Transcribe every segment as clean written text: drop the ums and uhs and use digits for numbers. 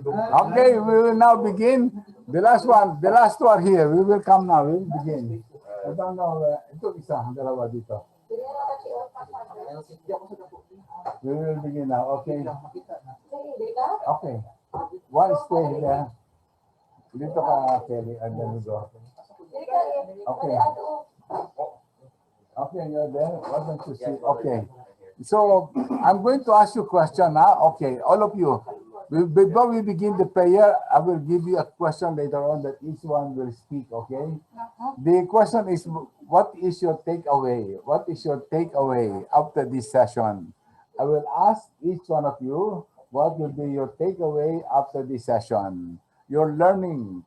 Okay, we will now begin. The last one, the last two are here. We will come now. We will begin. Ito ano, ito isa, dalawa dito. We will begin now. Okay. Okay. One stay there. Dito ka, Kelly, and then we go. Okay. Okay, you're there. Why don't you see? Okay. So I'm going to ask you a question now. Okay, all of you. Before we begin the prayer, I will give you a question later on that each one will speak. Okay. The question is, what is your takeaway? What is your takeaway after this session? I will ask each one of you what will be your takeaway after this session. Your learning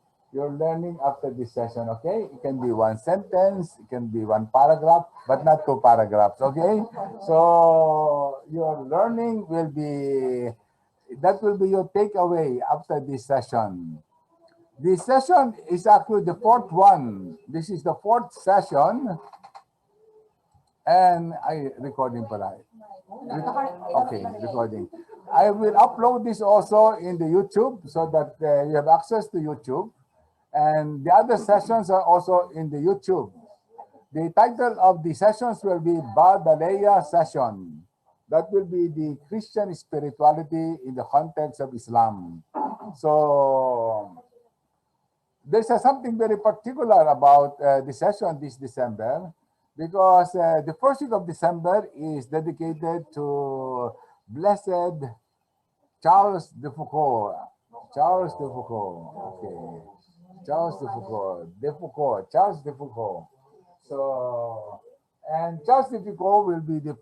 after this session, okay? It can be one sentence, it can be one paragraph, but not two paragraphs, okay? So your learning will be, that will be your takeaway after this session. This session is actually the fourth one. This is the fourth session. And I recording pala. Okay, recording. I will upload this also in the YouTube so that you have access to YouTube. And the other sessions are also in the YouTube. The title of the sessions will be Badaliyya Session. That will be the Christian spirituality in the context of Islam. So there's something very particular about the session this December because the first week of December is dedicated to Blessed Charles de Foucault. Charles de Foucault. Okay. Charles de Foucault. Charles de Foucault. So, and Charles de Foucault will be the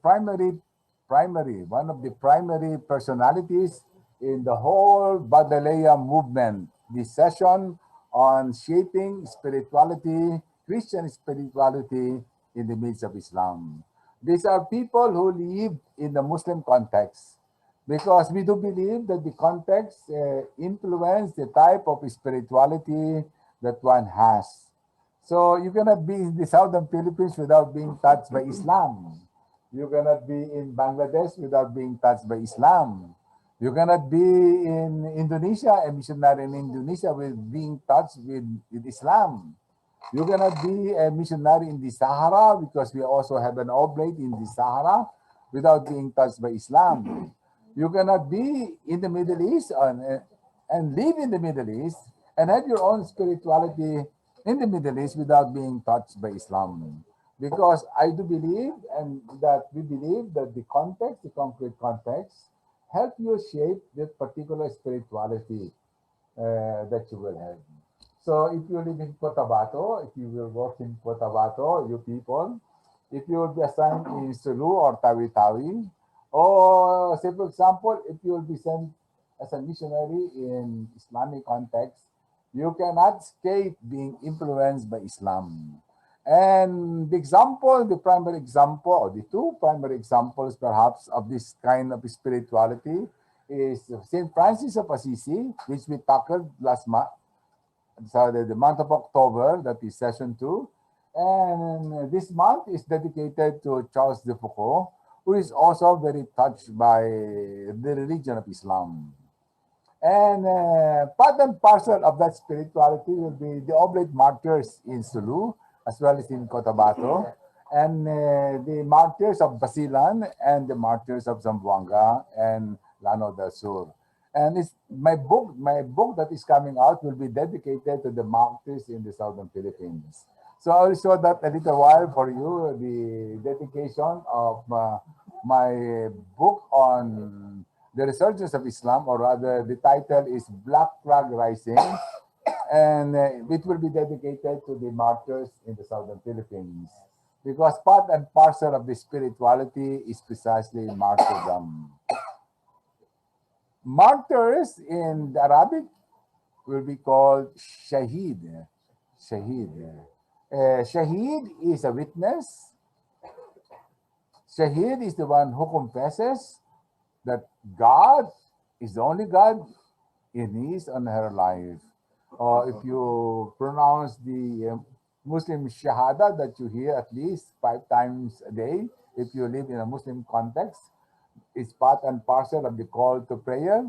one of the primary personalities in the whole Badaliyya movement. This session on shaping spirituality, Christian spirituality in the midst of Islam. These are people who live in the Muslim context because we do believe that the context influence the type of spirituality that one has. So you cannot be in the southern Philippines without being touched by Islam. You cannot be in Bangladesh without being touched by Islam. You cannot be in Indonesia, a missionary in Indonesia, with being touched with Islam. You cannot be a missionary in the Sahara because we also have an oblate in the Sahara without being touched by Islam. You cannot be in the Middle East and live in the Middle East and have your own spirituality in the Middle East without being touched by Islam. Because I do believe and that we believe that the context, the concrete context, help you shape that particular spirituality that you will have. So if you live in Cotabato, if you will work in Cotabato, you people, if you will be assigned in Sulu or Tawi-Tawi, or say for example, if you will be sent as a missionary in Islamic context, you cannot escape being influenced by Islam. And the primary example, or the two primary examples perhaps of this kind of spirituality is St. Francis of Assisi, which we tackled last month, so the month of October, that is session 2. And this month is dedicated to Charles de Foucault, who is also very touched by the religion of Islam. And part and parcel of that spirituality will be the Oblate Martyrs in Sulu, as well as in Cotabato, and the Martyrs of Basilan and the Martyrs of Zamboanga and Llano del Sur. And it's my book that is coming out will be dedicated to the martyrs in the southern Philippines. So I will show that a little while for you, the dedication of my book on the resurgence of Islam, or rather the title is Black Flag Rising, and it will be dedicated to the martyrs in the southern Philippines. Because part and parcel of the spirituality is precisely martyrdom. Martyrs in the Arabic will be called Shaheed. Shaheed. Shaheed is a witness. Shaheed is the one who confesses that God is the only God in his and her life. Or if you pronounce the Muslim Shahada that you hear at least 5 times a day, if you live in a Muslim context, it's part and parcel of the call to prayer.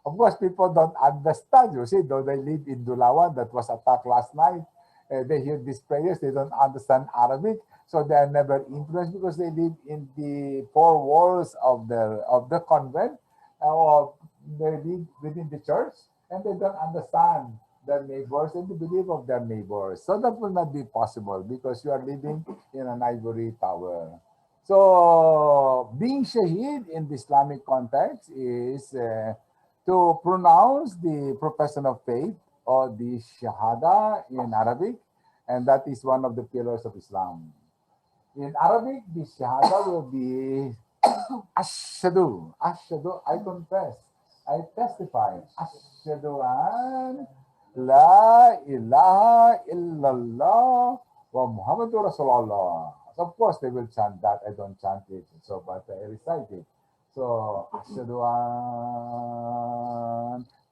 Of course, people don't understand. You see, though they live in Dulawan that was attacked last night, they hear these prayers, they don't understand Arabic, so they are never influenced because they live in the four walls of the convent, or they live within the church, and they don't understand their neighbors and the belief of their neighbors. So that will not be possible because you are living in an ivory tower. So being shaheed in the Islamic context is to pronounce the profession of faith or the shahada in Arabic, and that is one of the pillars of Islam. In Arabic, the shahada will be ashadu. Ashadu, I confess. I testify. Ashadu an la ilaha illallah wa Muhammadur Rasulullah. So of course, they will chant that. I don't chant it, so but I recite it. So ashadu an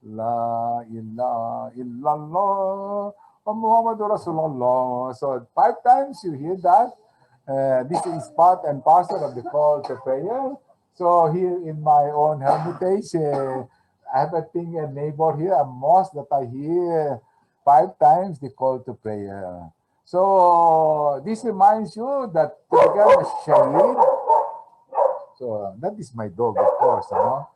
la ilaha illallah wa Muhammadur Rasulullah. So 5 times you hear that. This is part and parcel of the call to prayer. So here in my own hermitage, I have a neighbor here, a mosque that I hear 5 times the call to prayer. So this reminds you that to become a shaheed, so that is my dog, of course, you know.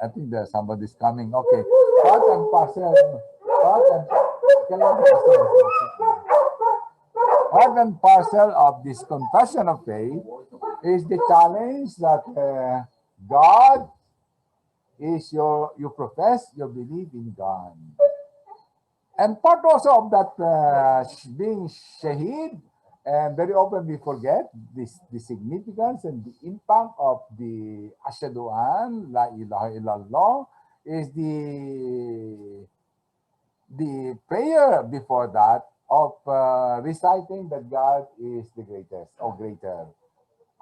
I think there's somebody's coming. Okay, part and parcel, part and part and parcel of this confession of faith is the challenge that God is you profess your belief in God. And part also of that being shaheed, and very often we forget this, the significance and the impact of the Ashadu an la ilaha illallah is the prayer before that of reciting that God is the greatest or greater.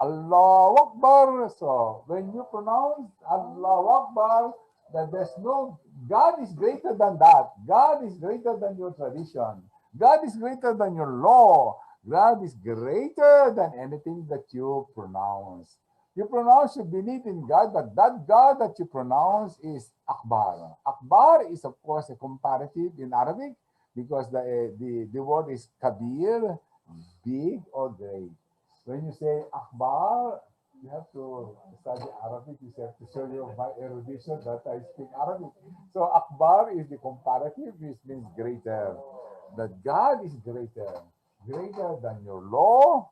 Allahu Akbar. So when you pronounce Allahu Akbar, that there's no, God is greater than that. God is greater than your tradition. God is greater than your law. God is greater than anything that you pronounce. You pronounce you believe in God, but that God that you pronounce is Akbar. Akbar is of course a comparative in Arabic because the word is Kabir, big or great. When you say Akbar, you have to study Arabic. You have to show you my erudition that I speak Arabic. So Akbar is the comparative, which means greater. That God is greater, greater than your law,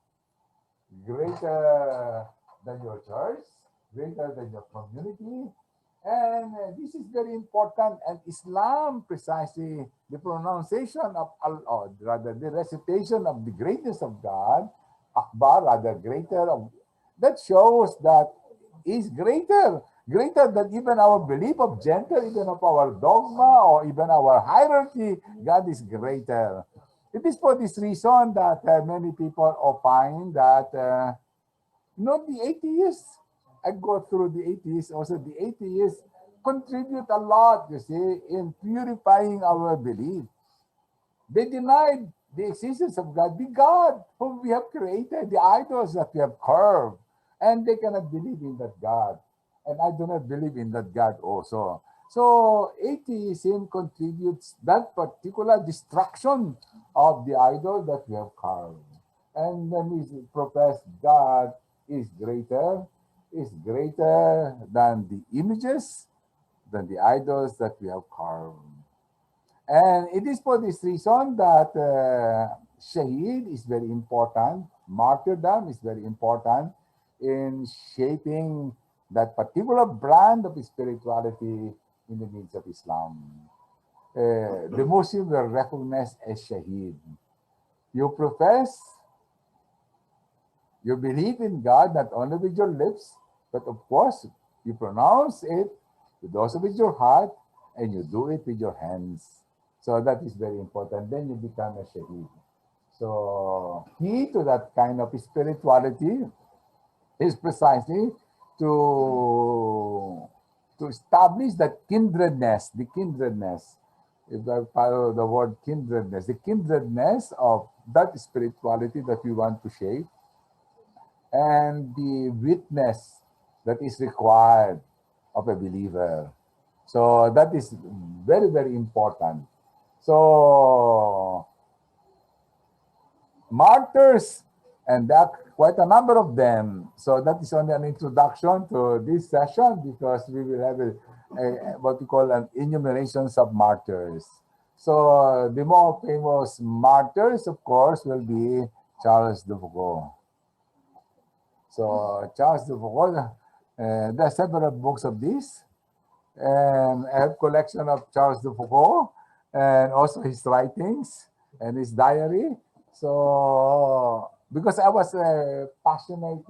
greater than your church, greater than your community. And this is very important. And Islam, precisely the pronunciation of Allah, rather the recitation of the greatness of God, Akbar, rather greater, that shows that is greater, greater than even our belief of gender, even of our dogma, or even our hierarchy. God is greater. It is for this reason that many people opine that the atheists, I go through the atheists, also the atheists contribute a lot, you see, in purifying our belief. They denied the existence of God, the God whom we have created, the idols that we have carved, and they cannot believe in that God. And I do not believe in that God also. So atheism contributes that particular destruction of the idol that we have carved. And when we profess God is greater than the images, than the idols that we have carved. And it is for this reason that Shaheed is very important, martyrdom is very important in shaping that particular brand of spirituality in the midst of Islam. The Muslim were recognized as Shaheed. You profess, you believe in God not only with your lips, but of course you pronounce it with also with your heart, and you do it with your hands. So that is very important. Then you become a shaheed. So key to that kind of spirituality is precisely to establish that kindredness, the kindredness. If I follow the word kindredness, the kindredness of that spirituality that we want to shape, and the witness that is required of a believer. So that is very, very important. So martyrs, and there are quite a number of them. So that is only an introduction to this session because we will have what we call an enumerations of martyrs. So the more famous martyrs, of course, will be Charles de Foucault. So Charles de Foucault, there are several books of this, and I have collection of Charles de Foucault and also his writings and his diary. So because I was passionate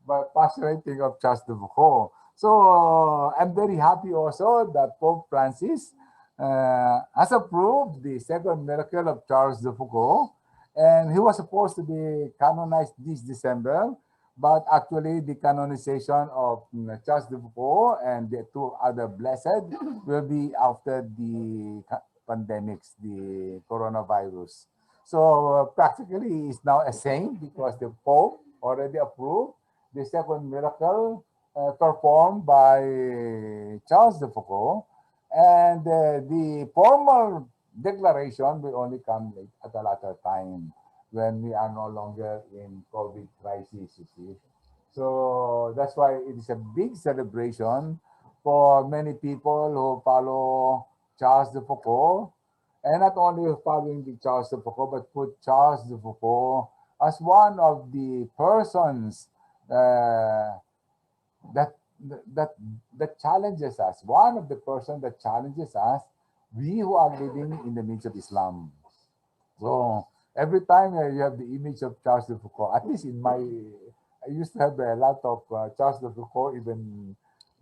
by fascinating of Charles de Foucault. So I'm very happy also that Pope Francis has approved the second miracle of Charles de Foucault, and he was supposed to be canonized this December, but actually the canonization of Charles de Foucault and the two other blessed will be after the pandemics, the coronavirus. So practically he is now a saint because the Pope already approved the second miracle performed by Charles de Foucault, and the formal declaration will only come late at a later time when we are no longer in COVID crisis, you see. So that's why it is a big celebration for many people who follow Charles de Foucault, and not only following the Charles de Foucault, but put Charles de Foucault as one of the persons uh, that that that challenges us. One of the person that challenges us, we who are living in the midst of Islam. So every time you have the image of Charles de Foucault, at least in my, I used to have a lot of Charles de Foucault, even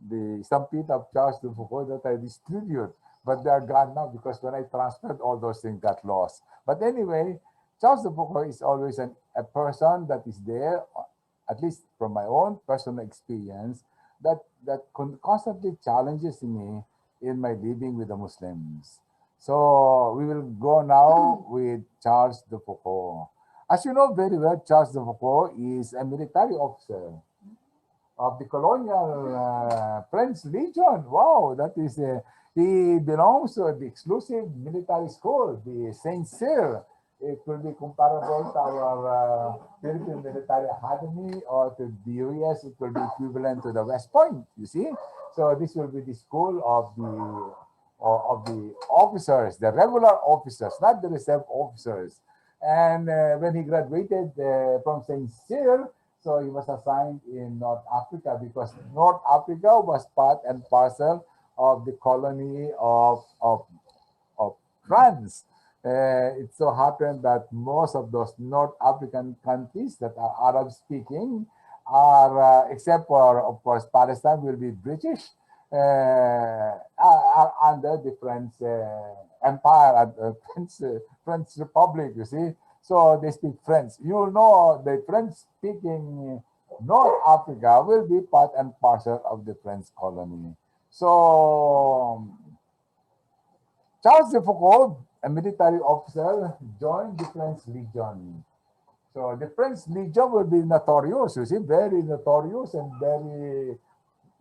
the stampede of Charles de Foucault that I distribute, but they are gone now because when I transferred, all those things got lost. But anyway, Charles de Foucault is always a person that is there, at least from my own personal experience, that constantly challenges me in my living with the Muslims. So we will go now with Charles de Foucault. As you know very well, Charles de Foucault is a military officer of the colonial French Legion. Wow, that is he belongs to the exclusive military school, the Saint Cyr. It will be comparable to our Philippine Military Academy, or to the US. It will be equivalent to the West Point. You see, so this will be the school of the officers, the regular officers, not the reserve officers. And when he graduated from Saint Cyr, so he was assigned in North Africa because North Africa was part and parcel of the colony of France. It so happened that most of those North African countries that are Arab speaking are, except for, of course, Palestine will be British, are under the French Empire, French Republic, you see. So they speak French. You know, the French speaking North Africa will be part and parcel of the French colony. So Charles de Foucault, a military officer, joined the French Legion. So the French Legion will be notorious, you see, very notorious and very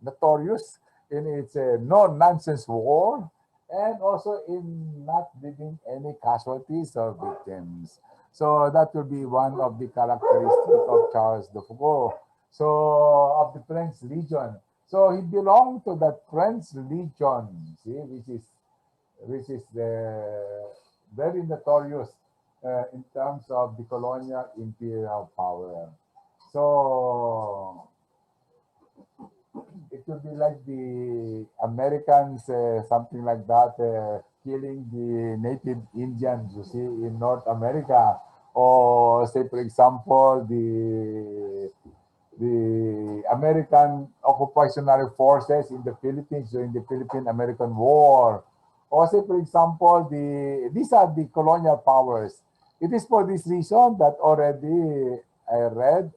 notorious in its no-nonsense war, and also in not leaving any casualties or victims. So that will be one of the characteristics of Charles de Foucault. So of the French Legion. So he belonged to that French Legion, see, which is very notorious in terms of the colonial imperial power. So it would be like the Americans, something like that, killing the native Indians, you see, in North America, or say, for example, the American occupational forces in the Philippines during the Philippine-American War, or say, for example, these are the colonial powers. It is for this reason that already I read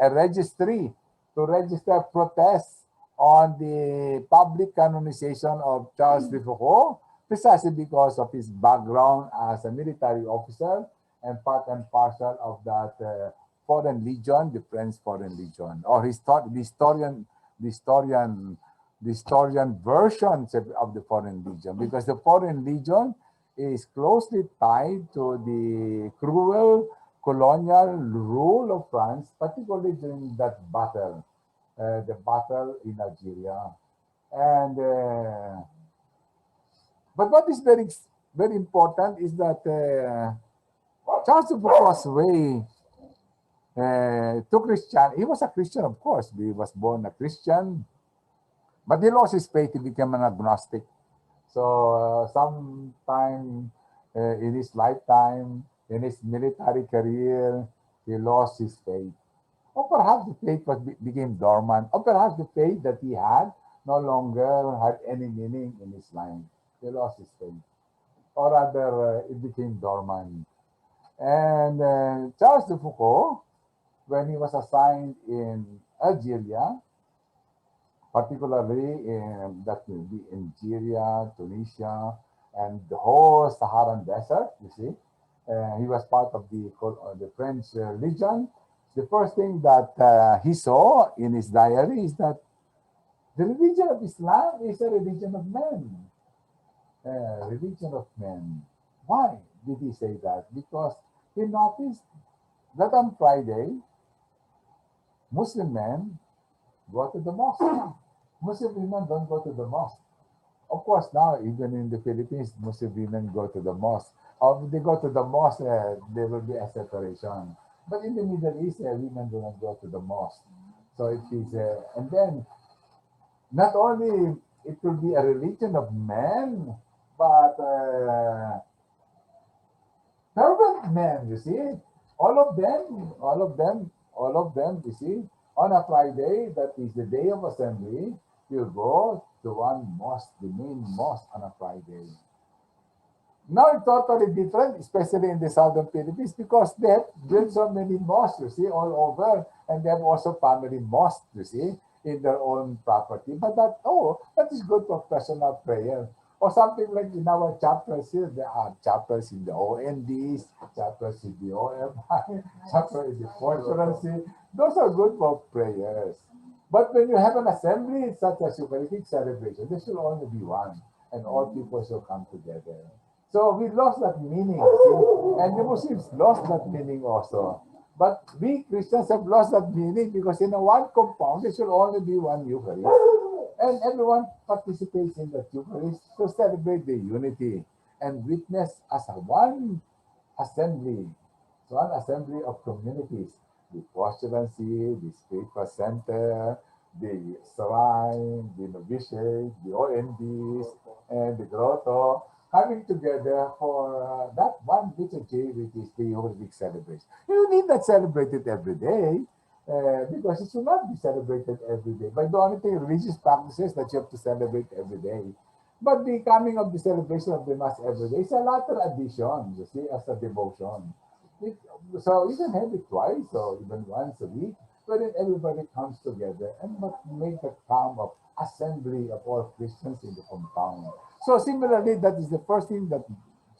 a registry to register protests on the public canonization of Charles de Foucault, precisely because of his background as a military officer and part and parcel of that Foreign Legion, the French Foreign Legion, or the historian the historian versions of the Foreign Legion, because the Foreign Legion is closely tied to the cruel colonial rule of France, particularly during that battle, the battle in Algeria. And but what is very important is that Charles de Foucault's way to Christian. He was a Christian, of course. He was born a Christian, but he lost his faith. He became an agnostic. So sometime in his lifetime, in his military career, he lost his faith. Or perhaps the faith became dormant. Or perhaps the faith that he had no longer had any meaning in his life. He lost his faith. Or rather, it became dormant. And Charles de Foucault, when he was assigned in Algeria, particularly in that will be in Algeria, Tunisia, and the whole Saharan desert, you see. He was part of the French Legion. The first thing that he saw in his diary is that the religion of Islam is a religion of men. Religion of men. Why did he say that? Because he noticed that on Friday, Muslim men go to the mosque. Muslim women don't go to the mosque. Of course, now, even in the Philippines, Muslim women go to the mosque. If they go to the mosque, there will be a separation. But in the Middle East, women do not go to the mosque. So it is, and then not only it will be a religion of men, but fervent men, you see, all of them, you see, on a Friday, that is the day of assembly, you go to one mosque, the main mosque on a Friday. Now it's totally different, especially in the southern Philippines, because they have built so many mosques, you see, all over, and they have also family mosques, you see, in their own property. But that is good for personal prayer. Or something like in our chapters here, there are chapters in the ONDs, chapters in the OFI, chapters in the fortunacy. Those are good for prayers. But when you have an assembly such as Eucharistic celebration, there should only be one, and all people should come together. So we lost that meaning, see? And the Muslims lost that meaning also. But we Christians have lost that meaning because in a one compound, there should only be one Eucharist. And everyone participates in the Eucharist to celebrate the unity and witness as a one assembly, one assembly of communities. The postulancy, the spiritual center, the shrine, the novitiate, the ONDs, and the grotto, coming together for that one liturgy, which is the Eucharistic celebration. You need not celebrate it every day, because it should not be celebrated every day. But the only thing, religious practices that you have to celebrate every day. But the coming of the celebration of the Mass every day is a latter addition, you see, as a devotion. So you can have it twice or even once a week, wherein everybody comes together and make the calm of assembly of all Christians in the compound. So similarly, that is the first thing that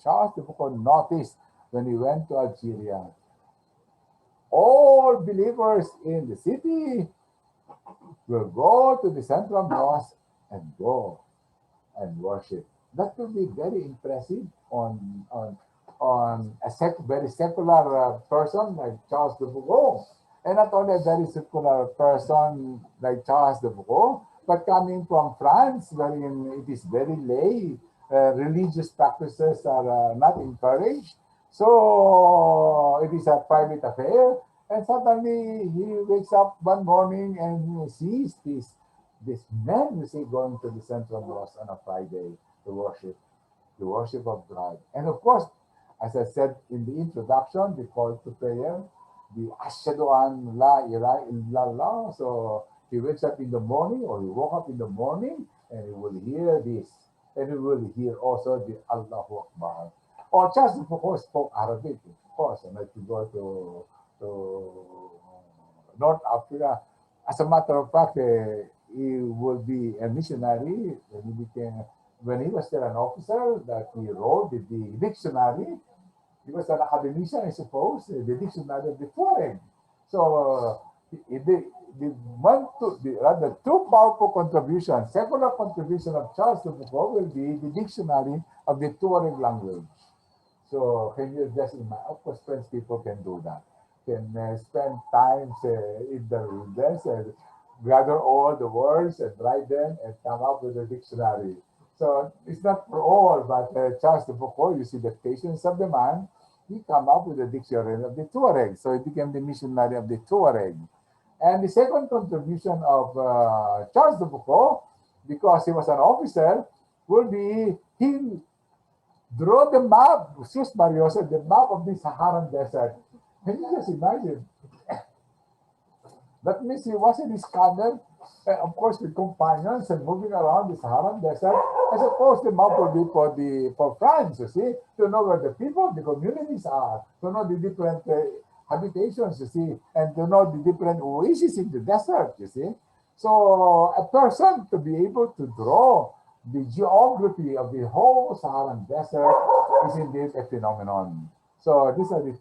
Charles de Foucault noticed when he went to Algeria. All believers in the city will go to the central mosque and go and worship. That will be very impressive on a very secular person like Charles de Foucault. And not only a very secular person like Charles de Foucault, but coming from France, wherein it is very lay, religious practices are not encouraged. So it is a private affair. And suddenly he wakes up one morning and he sees this men, you see, going to the central mosque on a Friday to worship, the worship of God. And of course, as I said in the introduction, the call to prayer, the Ashhadu an la ilaha illallah. So he wakes up in the morning, or he woke up in the morning, and he will hear this. And he will hear also the Allahu Akbar. Or just Foucault spoke Arabic, of course, and like to go to North Africa. As a matter of fact, he will be a missionary when he became, when he was still an officer, that he wrote the dictionary. He was an academician, I suppose, the dictionary of the foreign. So the, the two powerful contributions, secular contribution of Charles de Foucault will be the dictionary of the Tuareg language. So can you just imagine? Of course, French people can do that. Can spend time in the readers and gather all the words and write them and come up with a dictionary. So it's not for all, but Charles de Foucault, you see the patience of the man, he come up with a dictionary of the Tuareg. So he became the missionary of the Tuareg. And the second contribution of Charles de Foucault, because he was an officer, will be he draw the map, Sus Mariosa, the map of the Saharan desert. Can you just imagine? That means he was in his camel, of course, with companions and moving around the Saharan desert. I suppose the map will be for France, you see, to know where the people, the communities are, to know the different habitations, you see, and to know the different oases in the desert, you see. So a person to be able to draw the geography of the whole Saharan desert is indeed a phenomenon. So these are the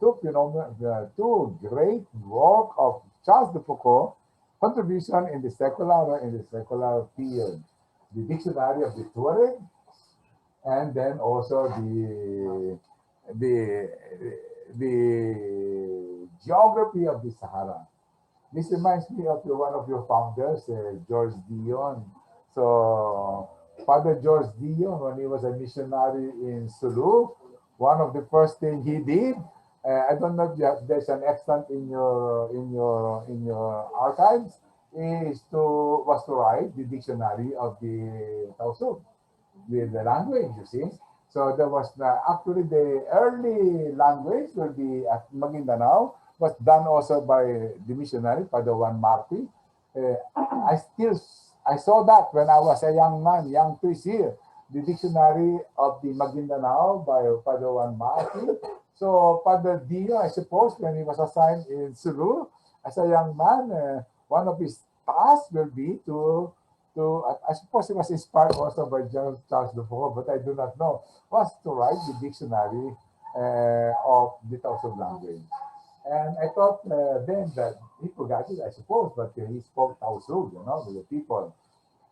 two great work of Charles de Foucault, contribution in the secular field, the dictionary of the Tuareg, and then also the the geography of the Sahara. This reminds me of one of your founders, George Dion. So Father George Dion, when he was a missionary in Sulu, one of the first things he did, I don't know if there's an extant in your archives, was to write the dictionary of the Tausug, the language, you see. So there was actually the early language will be at Maguindanao, was done also by the missionary, Father Juan Marti. I saw that when I was a young man, young priest here, the dictionary of the Maguindanao by Father Juan Marti. So Father Dio, I suppose, when he was assigned in Sulu as a young man, one of his tasks will be I suppose he was inspired also by Charles de Foucault, but I do not know, was to write the dictionary of the Tausug language. And I thought then that he forgot it, I suppose, but he spoke Tausug, with the people.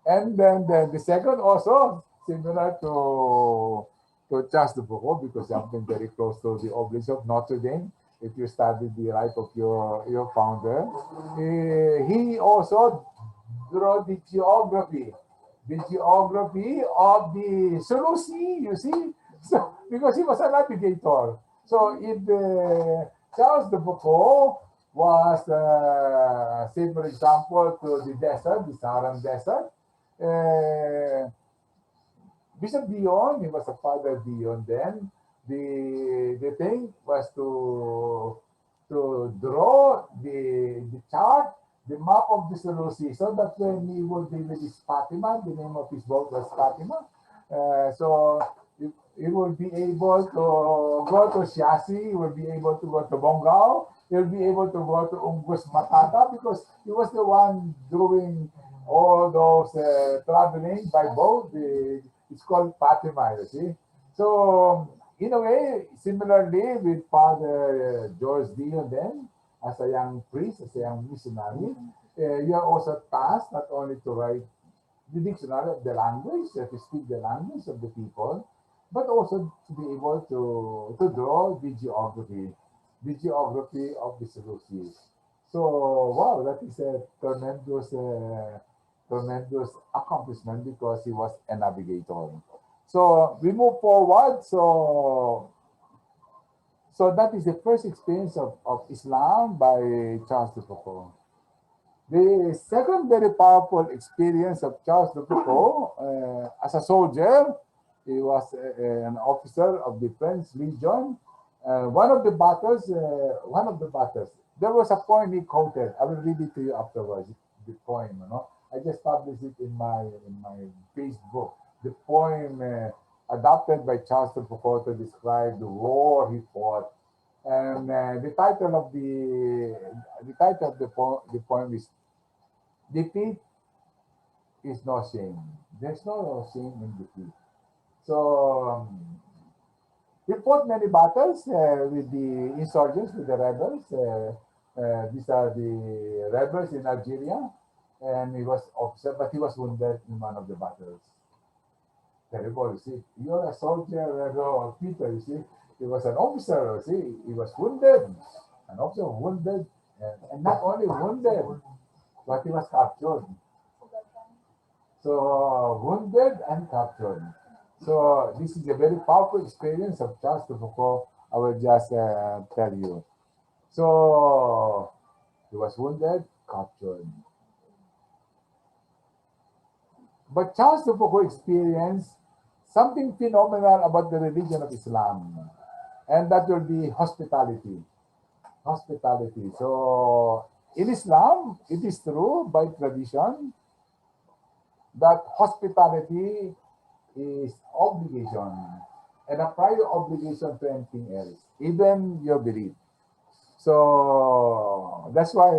And then the second also similar to Charles de Foucault, because I've been very close to the Obelisk of Notre Dame. If you study the life of your founder, he also drew the geography of the Sulusi, you see, so because he was a navigator. So if Charles de Foucault was, say for example, to the desert, the Saharan desert, Bishop Dion, he was a Father Dion then. The thing was to draw the chart, the map of the Sulusi, so that when he would be with his Fatima, the name of his boat was Fatima. So he will be able to go to Siasi, he will be able to go to Bongao, he will be able to go to Ungus Matata, because he was the one doing all those traveling by boat. It's called Fatima, you see. So in a way, similarly with Father George Dion then, as a young priest, as a young missionary, you are also tasked not only to write the dictionary of the language, to speak the language of the people, but also to be able to draw the geography of the Sulusi. So, wow, that is a tremendous accomplishment because he was a navigator. So we move forward. So that is the first experience of Islam by Charles de Foucault. The second very powerful experience of Charles de Foucault as a soldier, he was an officer of the French Legion. One of the battles, there was a poem he quoted. I will read it to you afterwards. The poem, I just published it in my Facebook. The poem adapted by Charles de Foucault to describe the war he fought. And the title of the poem is "Defeat is no shame." There's no shame in defeat. So he fought many battles with the insurgents, with the rebels. These are the rebels in Algeria, and he was upset, but he was wounded in one of the battles. Terrible, you see. You're a soldier, Peter, you see. He was an officer, you see. He was wounded. An officer wounded, and not only wounded, but he was captured. So, wounded and captured. So, this is a very powerful experience of Charles de Foucault. I will just tell you. So, he was wounded, captured. But Charles de Foucault experienced something phenomenal about the religion of Islam, and that will be hospitality. Hospitality. So, in Islam, it is true by tradition that hospitality is obligation and a prior obligation to anything else, even your belief. So that's why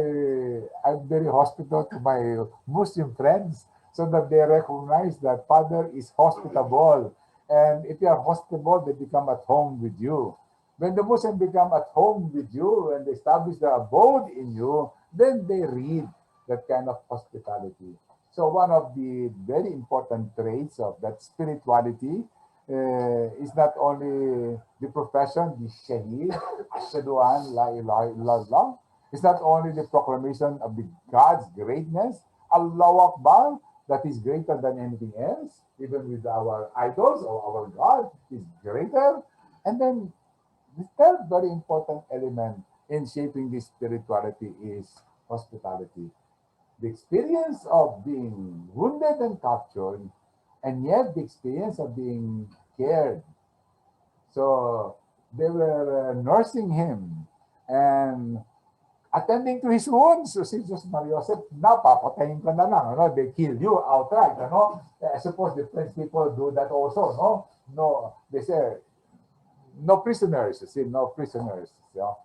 I'm very hospitable to my Muslim friends so that they recognize that Father is hospitable. And if you are hospitable, they become at home with you. When the Muslim become at home with you and they establish their abode in you, then they read that kind of hospitality. So one of the very important traits of that spirituality is not only the profession, the shaheed, ashhadu an la ilaha illallah. It's not only the proclamation of the God's greatness, Allahu Akbar, that is greater than anything else, even with our idols or our God is greater. And then the third very important element in shaping this spirituality is hospitality. The experience of being wounded and captured, and yet the experience of being cared. So they were nursing him and attending to his wounds. So si Diyos Mariosep, napapatayin ka na lang. Ano? They kill you outright. Ano? I suppose the French people do that also. No, no, they say, no prisoners. See, no prisoners. So,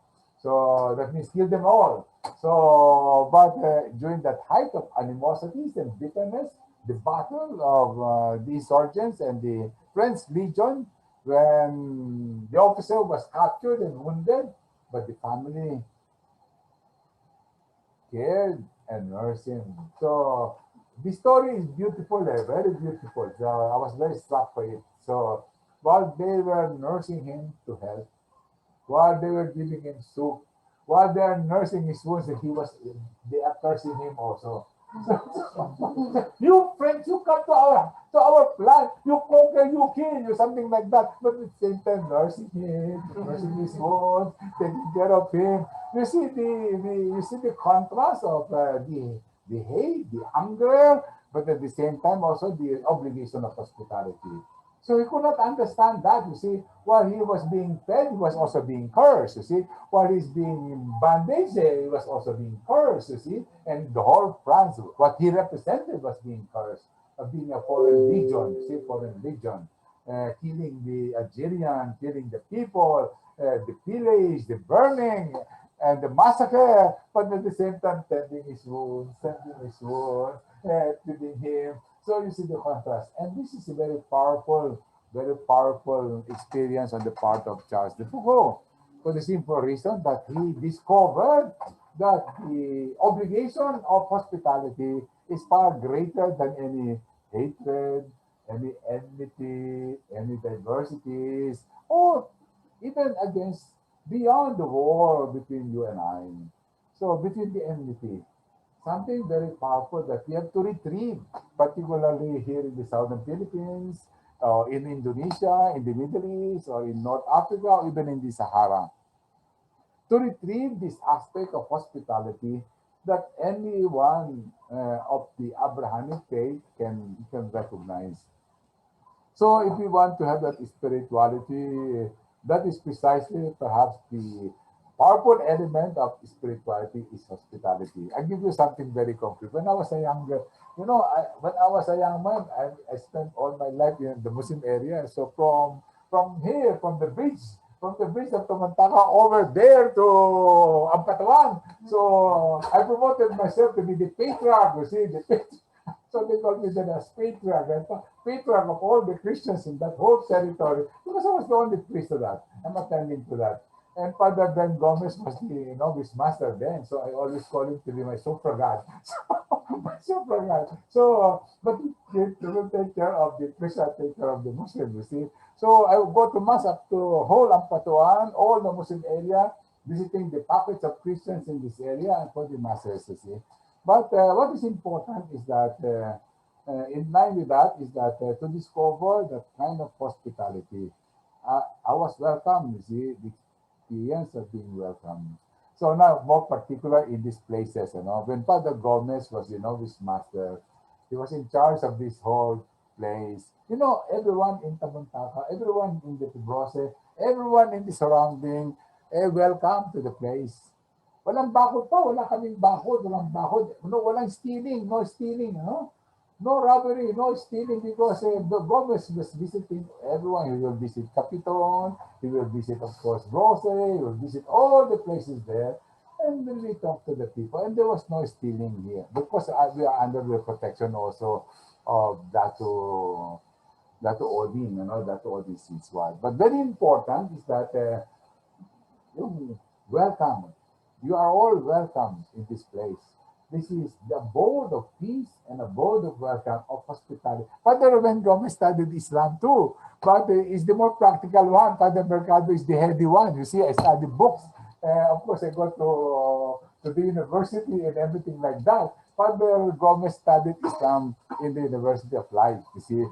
so that means kill them all. So, but during that height of animosities and bitterness, the battle of the insurgents and the French Legion, when the officer was captured and wounded, but the family cared and nursed him. So the story is beautiful, very beautiful. So I was very struck by it. So while they were nursing him to health, while they were giving him soup, while they are nursing his wounds, they are cursing him also. You French, you come to our plant, you conquer, you kill, you something like that. But at the same time, nursing him, nursing his wounds, taking care of him. You see the contrast of the hate, the anger, but at the same time also the obligation of hospitality. So he could not understand that, you see. While he was being fed, he was also being cursed, you see. While he's being bandaged, he was also being cursed, you see. And the whole France, what he represented was being cursed, of being a foreign legion, you see, foreign legion. Killing the Algerian, killing the people, the pillage, the burning, and the massacre, but at the same time tending his wounds, feeding him. So you see the contrast. And this is a very powerful experience on the part of Charles de Foucault for the simple reason that he discovered that the obligation of hospitality is far greater than any hatred, any enmity, any diversities, or even against beyond the war between you and I. So between the enmity, something very powerful that we have to retrieve, particularly here in the southern Philippines, in Indonesia, in the Middle East, or in North Africa, or even in the Sahara. To retrieve this aspect of hospitality that anyone of the Abrahamic faith can recognize. So if we want to have that spirituality, that is precisely perhaps the powerful element of spirituality is hospitality. I give you something very concrete. When I was a younger, when I was a young man, I spent all my life in the Muslim area. So from here, from the bridge of Tumantaka over there to Ampatuan. So I promoted myself to be the patriarch, you see, the patriarch. So they called me then as patriarch, patriarch of all the Christians in that whole territory, because I was the only priest to that. I'm attending to that. And Father Ben Gomez was the novice master then, so I always call him to be my super god. So, my super god. So, but he will take care of the priest, take care of the Muslim, you see. So I would go to mass up to whole Ampatuan, all the Muslim area, visiting the pockets of Christians in this area and for the masses, you see. But what is important is that in line with that is that to discover that kind of hospitality. I was welcome, you see, the experience of being welcome. So now, more particular in these places, when Father Gomez was, this master, he was in charge of this whole place. Everyone in Tamuntaka, everyone in the Tibrose, everyone in the surrounding, welcome to the place. Walang bakod pa, wala kaming bakod, walang bakod. No, walang stealing, no stealing, no robbery, no stealing because the Gomez was visiting everyone. He will visit Capiton, he will visit, of course, Grocery, he will visit all the places there. And then we talk to the people. And there was no stealing here because we are under the protection also of Datu Odin, Datu Odin Sinswad. But very important is that you welcome. You are all welcome in this place. This is the abode of peace and abode of welcome, of hospitality. Father Ruben Gomez studied Islam too, but is the more practical one. Father Mercado is the heady one. You see, I study books. Of course, I go to the university and everything like that. Father Gomez studied Islam in the University of Life, you see.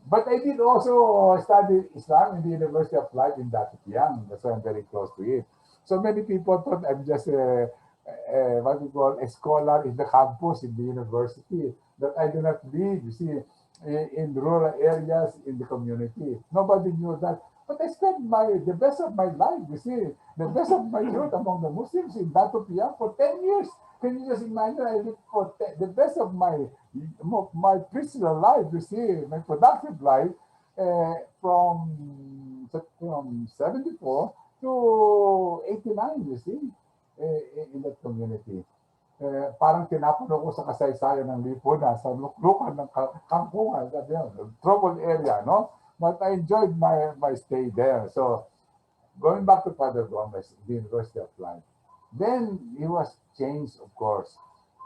But I did also study Islam in the University of Life in Datipiang. That's why I'm very close to it. So many people thought I'm just what we call a scholar in the campus in the university. That I do not live, you see, in rural areas in the community. Nobody knew that. But I spent the best of my life, you see, the best of my youth among the Muslims in Datupiang for 10 years. Can you just imagine? I lived for the best of my personal life, you see, my productive life, from 74 to 89, you see, in that community. Parang tinapuno ko sa kasaysayan ng Lipunan, sa luklukan ng Kangkungan, trouble area, no? But I enjoyed my stay there. So, going back to Father Gomez, the University of Life, then he was changed, of course.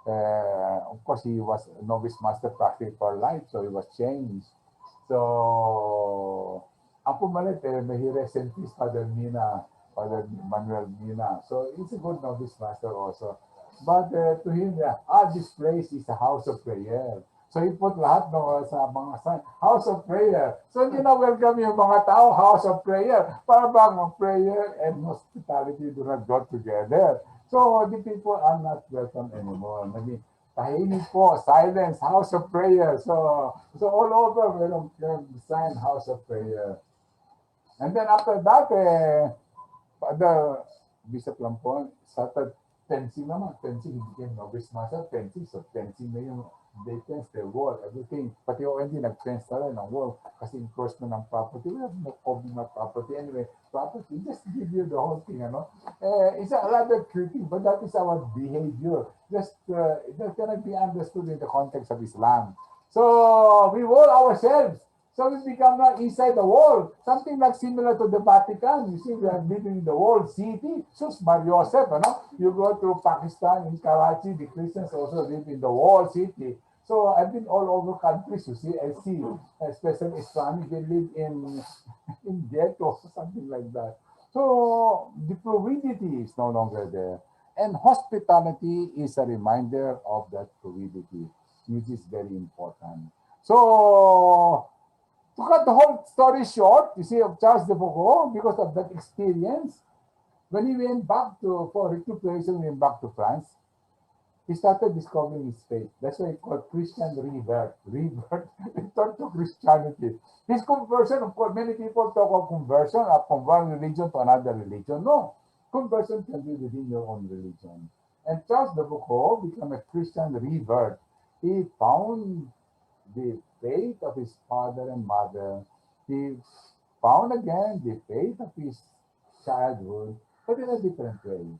He was a novice master practically for life, so he was changed. So, ang pumalit, may recent is Father Father Manuel Mina. So, he's a good novice master also. But to him, this place is a house of prayer. So he put lahat sa mga sign, house of prayer. So hindi na welcome yung mga tao, house of prayer. Para bang prayer and hospitality do not go together. So the people are not welcome anymore. Maybe tahimik po, silence, house of prayer. So all over, merong sign house of prayer. And then after that, the Bishop Lampon started fencing naman. Fencing, he became novice master, fencing. So fencing na yung they fence the wall, everything. Pati OND nag-fence na rin ng wall kasi enforcement ng property. We have no problem of property. Anyway, property, just give you the whole thing, it's a rather creepy, but that is our behavior. Just, that cannot be understood in the context of Islam. So, we wall ourselves. So we become not inside the wall, something like similar to the Vatican. You see, we are living in the walled city. Sus Mariosep, you go to Pakistan, in Karachi, the Christians also live in the walled city. So I've been all over countries, you see, I see, especially Islamic, they live in ghettos, something like that. So the fluidity is no longer there. And hospitality is a reminder of that fluidity, which is very important. So to cut the whole story short, you see, of Charles de Foucault, because of that experience, when he went back for recuperation, he went back to France, he started discovering his faith. That's why he called Christian rebirth. Rebirth, return to Christianity. His conversion, of course, many people talk of conversion, from one religion to another religion. No, conversion can be within your own religion. And Charles de Foucault became a Christian rebirth. He found the faith of his father and mother. He found again the faith of his childhood, but in a different way,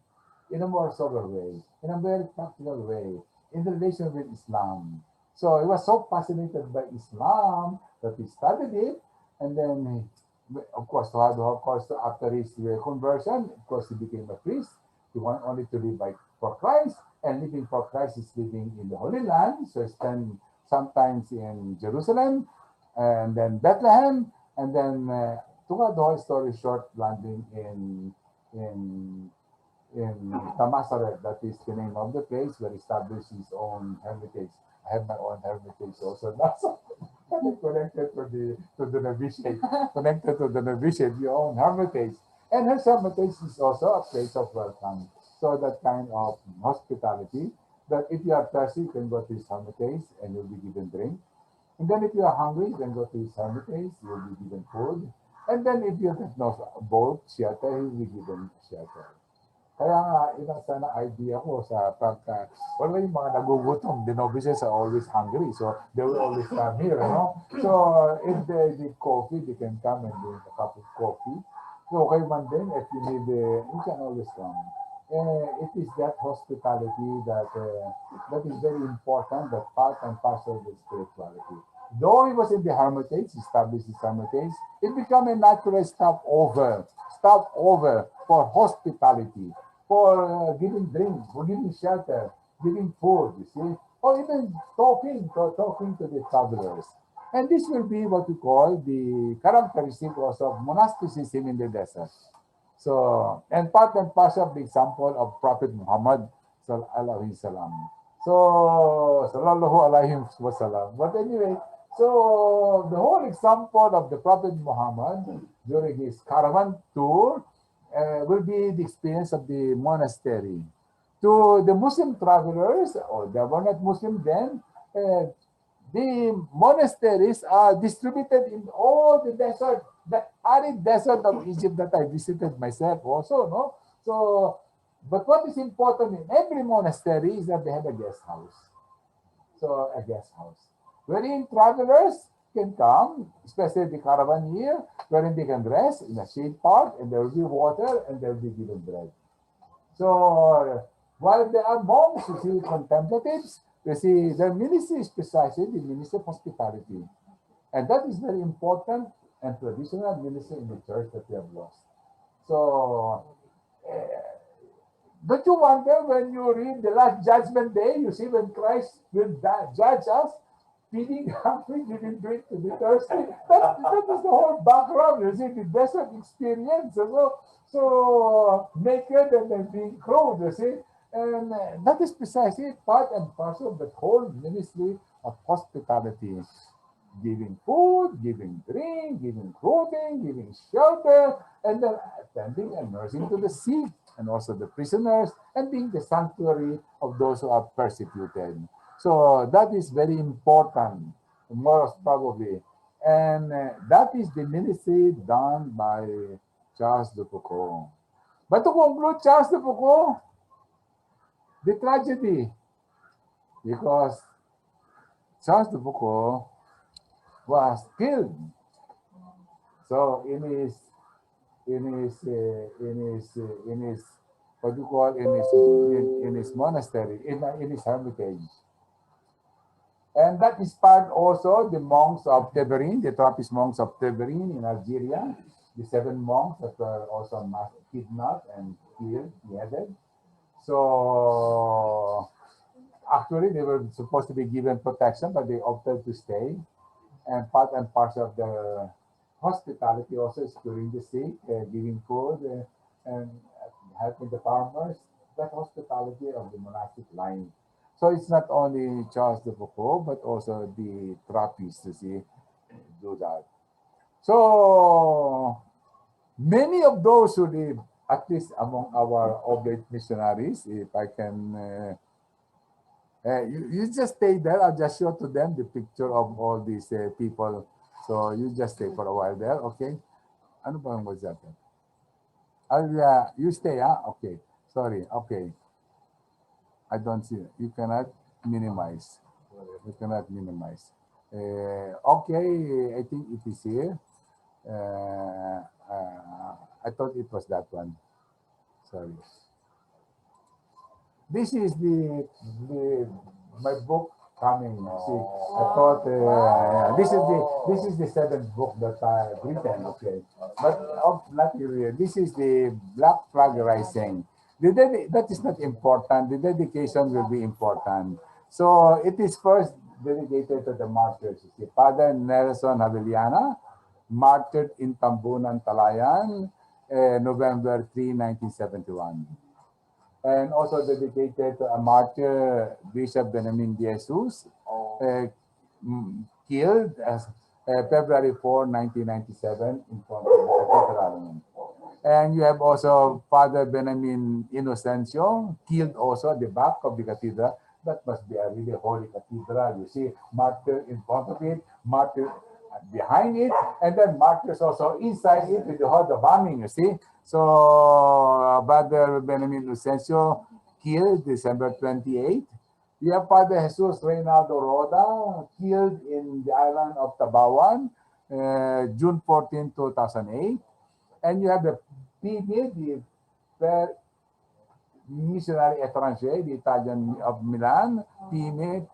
in a more sober way, in a very practical way, in relation with Islam. So he was so fascinated by Islam that he studied it, and then of course, to have, of course, after his conversion, of course, he became a priest. He wanted only to live by for Christ, and living for Christ is living in the Holy Land. So he spent sometimes in Jerusalem, and then Bethlehem, and then to cut the whole story short, landing in in Tamasaret, that is the name of the place, where he established his own hermitage. I have my own hermitage also. That's connected to the novitiate, connected to the novitiate, your own hermitage. And her hermitage is also a place of welcome. So that kind of hospitality, that if you are thirsty, you can go to his hermitage and you'll be given drink. And then if you are hungry, you can go to his hermitage, you'll be given food. And then if you have no boat, shelter, you'll be given shelter. Kaya nga, yun ang sana idea ko sa pagka, wala yung mga nagugutom, the novices are always hungry, so they will always come here, no? So, if they need coffee, they can come and drink a cup of coffee. So, kayo man din, if you need, you can always come. It is that hospitality that is very important, that part and parcel of the spirituality. Though he was in the hermitage, established his hermitage, it became a natural stopover for hospitality, for giving drink, for giving shelter, giving food, you see, or even talking to the travelers. And this will be what we call the characteristic also of monasticism in the desert. So, and part and parcel of the example of Prophet Muhammad alayhi salam. So, sallallahu alayhi wasallam. But anyway, so the whole example of the Prophet Muhammad during his caravan tour will be the experience of the monastery. To the Muslim travelers, or they were not Muslim then, the monasteries are distributed in all the desert, the arid desert of Egypt that I visited myself also, no? So, but what is important in every monastery is that they have a guest house. So, a guest house, wherein travelers can come, especially the caravan here, wherein they can rest in a shade part, and there will be water, and there will be given bread. So, while there are monks, you see, contemplatives, you see, their ministry is precisely the ministry of hospitality. And that is very important and traditional ministry in the church that we have lost. So, don't you wonder when you read the last judgment day, you see when Christ will judge us, feeding hungry, giving drink to the thirsty. That is the whole background, you see, the desert experience. So naked and then being clothed, you see. And that is precisely part and parcel of the whole ministry of hospitality. Giving food, giving drink, giving clothing, giving shelter, and then attending and nursing to the sick, and also the prisoners, and being the sanctuary of those who are persecuted. So that is very important, most probably. And that is the ministry done by Charles de Foucault. But to conclude, Charles de Foucault, the tragedy, because Charles de Foucault was killed. So in his what do you call in his monastery, in his hermitage. And that inspired also the monks of Teverin, the Trappist monks of Teverin in Algeria, the 7 monks that were also kidnapped and killed, beheaded. So actually they were supposed to be given protection, but they opted to stay. And part and parcel of the hospitality also is curing the sick, giving food, and helping the farmers. That hospitality of the monastic line. So it's not only Charles de Foucault, but also the Trappists, you see, do that. So many of those who live, at least among our oblate missionaries, if I can, you just stay there. I'll just show to them the picture of all these people. So you just stay for a while there, okay? Ano ba was that? You stay, huh? Okay. Sorry, okay. I don't see it. You cannot minimize. You cannot minimize. Okay, I think it is here. I thought it was that one. Sorry. This is the my book coming. You see, I thought this is the seventh book that I've written. Okay, but not really. This is the Black Flag Rising. That is not important. The dedication will be important. So it is first dedicated to the martyrs. You see, Father Nelson Haveliana, martyred in Tambunan, Talayan, November 3, 1971. And also dedicated to a martyr, Bishop Benjamin De Jesus, killed as February 4, 1997, in front of the cathedral. And you have also Father Benjamin Inocencio, killed also at the back of the cathedral. That must be a really holy cathedral. You see, martyr in front of it, martyr behind it, and then martyrs also inside it with the bombing, you see. So, Father Benjamin Inocencio, killed December 28th. You have Father Jesus Reynaldo Roda, killed in the island of Tabawan, June 14, 2008. And you have the PB, the missionary étranger, the Italian of Milan, PME,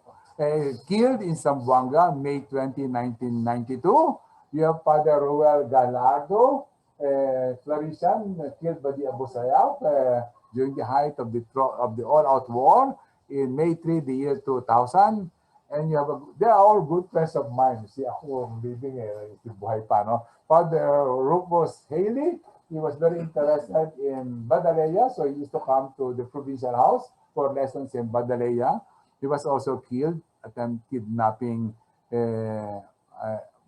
killed in Zamboanga, May 20, 1992. You have Father Ruel Gallardo, Clarician, killed by the Abu Sayyaf during the height of the all-out war in May 3, the year 2000. And you have they are all good friends of mine. See, ako living buhay pa, no? Father Rufus Haley, he was very interested in Badaliyya, so he used to come to the provincial house for lessons in Badaliyya. He was also killed at kidnapping.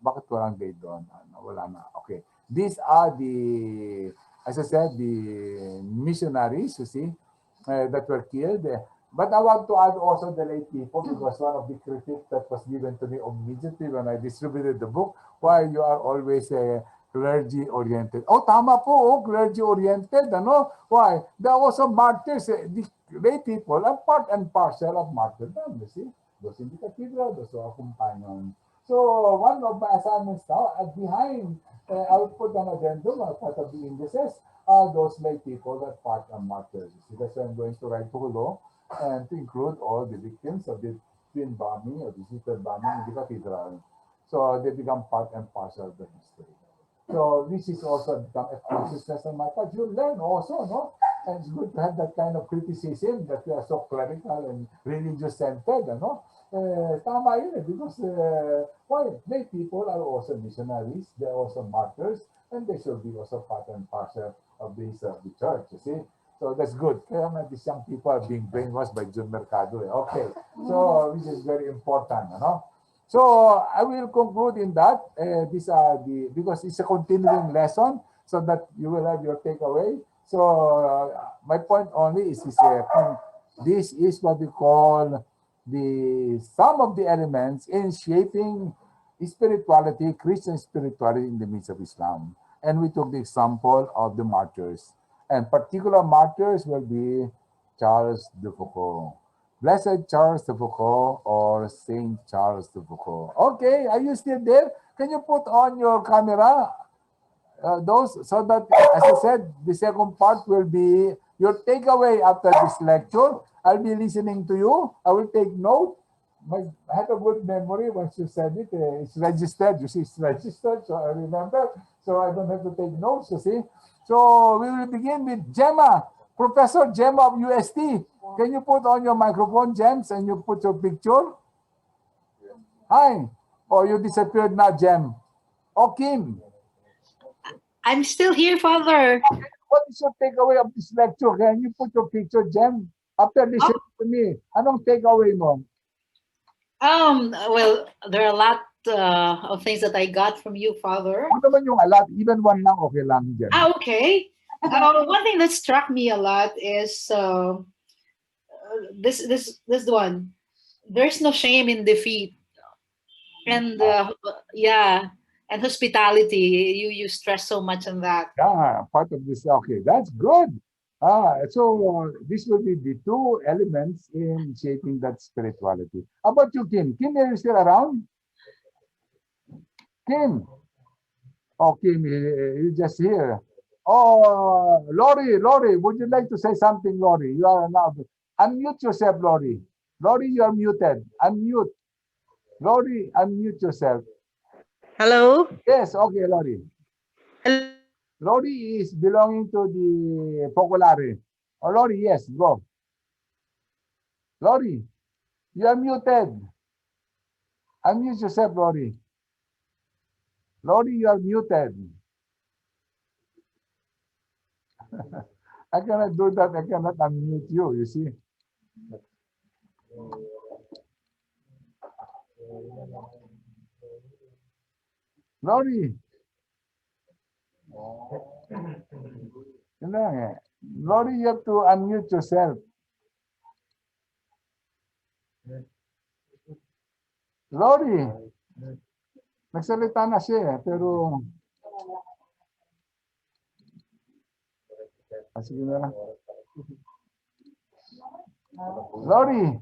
Bakit walang date doon? Wala na. Okay. These are the, as I said, the missionaries, you see, that were killed. But I want to add also the lay people, because one of the critiques that was given to me immediately when I distributed the book, why you are always clergy-oriented. Oh, tama po, oh, clergy-oriented, ano? Why? There are also martyrs. The lay people are part and parcel of martyrdom, you see? Those in the cathedral, those who are companions. So one of my assignments now, behind, I will put an addendum as part of the indices, are those lay people that part and martyrs. You see, that's why I'm going to write Puhulo, and to include all the victims of the twin bombing or the secret bombing in the cathedral. So they become part and parcel of the history. So this is also become a consciousness on my part. You learn also, no? And it's good to have that kind of criticism that we are so clerical and religious-centered, no? Tama yun because why? They people are also missionaries, they're also martyrs, and they should be also part and parcel of this the church, you see? So that's good. Kaya nga these young people are being brainwashed by John Mercado. Okay, so this is very important, you know? So I will conclude in that. These are because it's a continuing lesson, so that you will have your takeaway. So my point only is this is what we call some of the elements in shaping spirituality, Christian spirituality in the midst of Islam. And we took the example of the martyrs. And particular martyrs will be Charles de Foucault. Blessed Charles de Foucault or Saint Charles de Foucault. Okay, are you still there? Can you put on your camera those so that, as I said, the second part will be your takeaway after this lecture. I'll be listening to you. I will take note. I have a good memory once you said it. It's registered. You see, it's registered, so I remember. So I don't have to take notes, you see. So we will begin with Gemma, Professor Gemma of UST. Can you put on your microphone, Gems, and you put your picture? Hi. Oh, you disappeared now, Gem. Oh, Kim. I'm still here, Father. What is your takeaway of this lecture? Can you put your picture, Gem? After listening to me, anong takeaway mo? Well, there are a lot of things that I got from you, Father. Ano naman yung alat? Even one lang, okay lang, Gem. Okay. One thing that struck me a lot is this one. There's no shame in defeat, and yeah, and hospitality. You stress so much on that. Yeah, part of this. Okay, that's good. So this will be the two elements in shaping that spirituality. How about you, Kim? Kim, are you still around? Kim? Oh, Kim, you just here. Oh, Lori, would you like to say something, Lori? You are now. Unmute yourself, Lori. Lori, you are muted. Unmute. Lori, unmute yourself. Hello? Yes, okay, Lori. Hello? Lori is belonging to the Focolare. Oh, Lori, yes, go. Lori, you are muted. Unmute yourself, Lori. Lori, you are muted. I cannot do that. I cannot unmute you, you see. Lori. Yun lang eh. Lori, you have to unmute yourself. Lori. Nagsalita na siya eh, pero... Sige na lang. Lori.